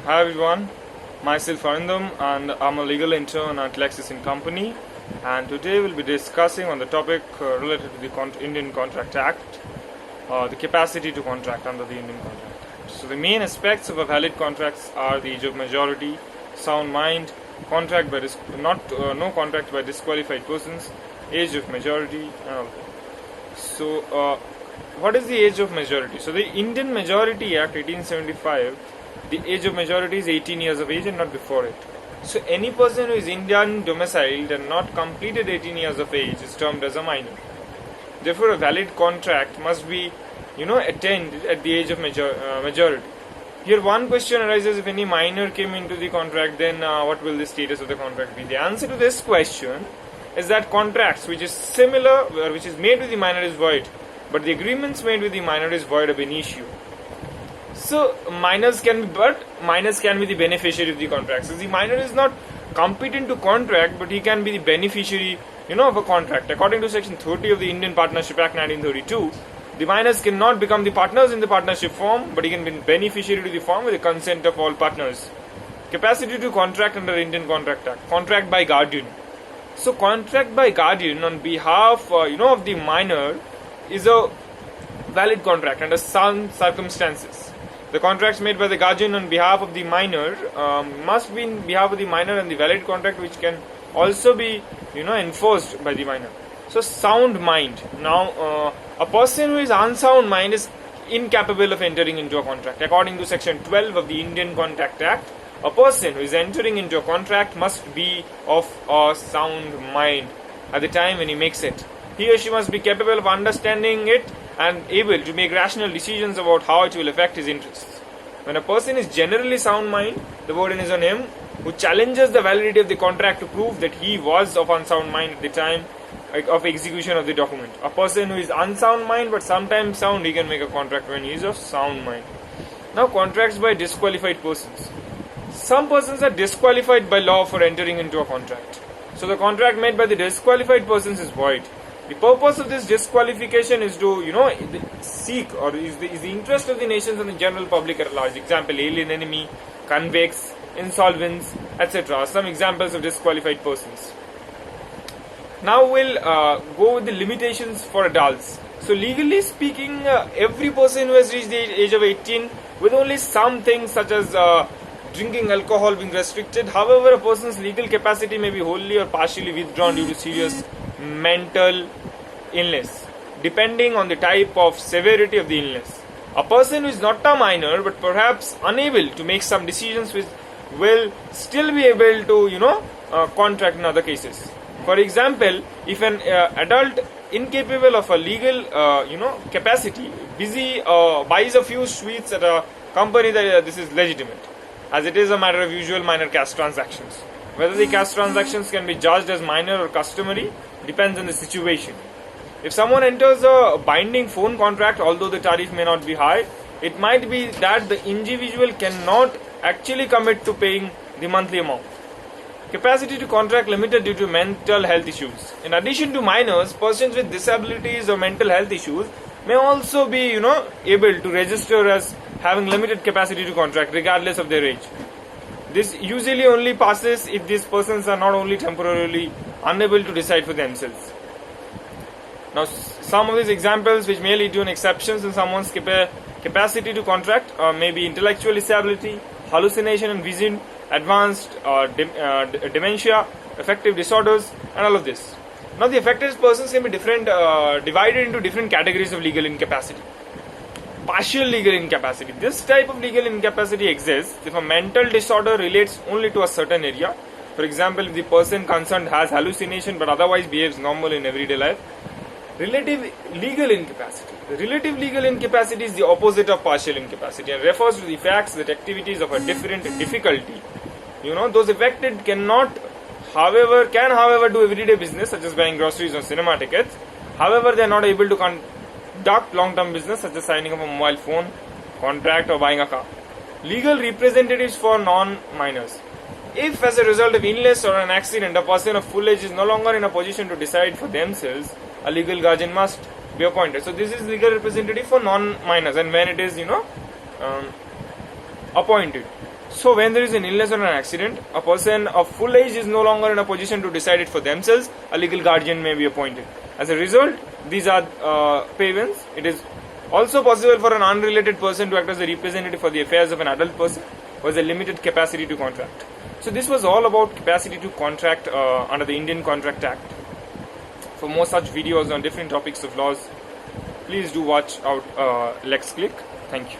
Hi everyone, myself Arindam and I'm a legal intern at Lexis & Company, and today we'll be discussing on the topic related to the Indian Contract Act, the capacity to contract under the Indian Contract Act. So the main aspects of a valid contracts are the age of majority, sound mind, contract by no contract by disqualified persons, age of majority, and all that. So what is the age of majority? So the Indian Majority Act 1875, the age of majority is 18 years of age and not before it. So any person who is Indian domiciled and not completed 18 years of age is termed as a minor. Therefore, a valid contract must be, attained at the age of majority. Here, one question arises: if any minor came into the contract, then what will the status of the contract be? The answer to this question is that contracts which is similar, which is made with the minor, is void, but the agreements made with the minor is void ab initio. So minors can be the beneficiary of the contract. So the minor is not competent to contract, but he can be the beneficiary, of a contract. According to Section 30 of the Indian Partnership Act 1932, the minors cannot become the partners in the partnership form, but he can be beneficiary to the form with the consent of all partners. Capacity to contract under Indian Contract Act. Contract by guardian. So contract by guardian on behalf, of the minor is a valid contract under some circumstances. The contracts made by the guardian on behalf of the minor must be in behalf of the minor, and the valid contract which can also be, enforced by the minor. So sound mind. Now, a person who is unsound mind is incapable of entering into a contract. According to Section 12 of the Indian Contract Act, a person who is entering into a contract must be of a sound mind at the time when he makes it. He or she must be capable of understanding it and able to make rational decisions about how it will affect his interests. When a person is generally sound mind, the burden is on him who challenges the validity of the contract to prove that he was of unsound mind at the time of execution of the document. A person who is unsound mind but sometimes sound, he can make a contract when he is of sound mind. Now, contracts by disqualified persons. Some persons are disqualified by law for entering into a contract. So the contract made by the disqualified persons is void. The purpose of this disqualification is to, seek or is the interest of the nations and the general public at large. Example: alien enemy, convicts, insolvents, etc. Some examples of disqualified persons. Now we'll go with the limitations for adults. So legally speaking, every person who has reached the age of 18 with only some things such as drinking alcohol being restricted. However, a person's legal capacity may be wholly or partially withdrawn due to serious mental illness, depending on the type of severity of the illness. A person who is not a minor but perhaps unable to make some decisions which will still be able to, contract in other cases. For example, if an adult incapable of a legal, capacity, buys a few sweets at a company, that this is legitimate, as it is a matter of usual minor cash transactions. Whether the cash transactions can be judged as minor or customary depends on the situation. If someone enters a binding phone contract, although the tariff may not be high, it might be that the individual cannot actually commit to paying the monthly amount. Capacity to contract limited due to mental health issues. In addition to minors, persons with disabilities or mental health issues may also be, able to register as having limited capacity to contract regardless of their age. This usually only passes if these persons are not only temporarily unable to decide for themselves. Now, some of these examples which may lead to an exceptions in someone's capacity to contract may be intellectual disability, hallucination and vision, advanced dementia, affective disorders, and all of this. Now, the affected persons can be divided into different categories of legal incapacity. Partial legal incapacity. This type of legal incapacity exists if a mental disorder relates only to a certain area. For example, if the person concerned has hallucination but otherwise behaves normal in everyday life. Relative legal incapacity. The relative legal incapacity is the opposite of partial incapacity and refers to the facts that activities of a different difficulty, those affected can however do everyday business such as buying groceries or cinema tickets. However, they are not able to conduct long-term business such as signing up a mobile phone contract or buying a car. Legal representatives for non-minors. If as a result of illness or an accident a person of full age is no longer in a position to decide for themselves, a legal guardian must be appointed. So this is legal representative for non-minors, and when it is appointed. So when there is an illness or an accident, a person of full age is no longer in a position to decide it for themselves. A legal guardian may be appointed. As a result, these are payments. It is also possible for an unrelated person to act as a representative for the affairs of an adult person who has a limited capacity to contract. So this was all about capacity to contract under the Indian Contract Act. For more such videos on different topics of laws, please do watch out LexClick. Thank you.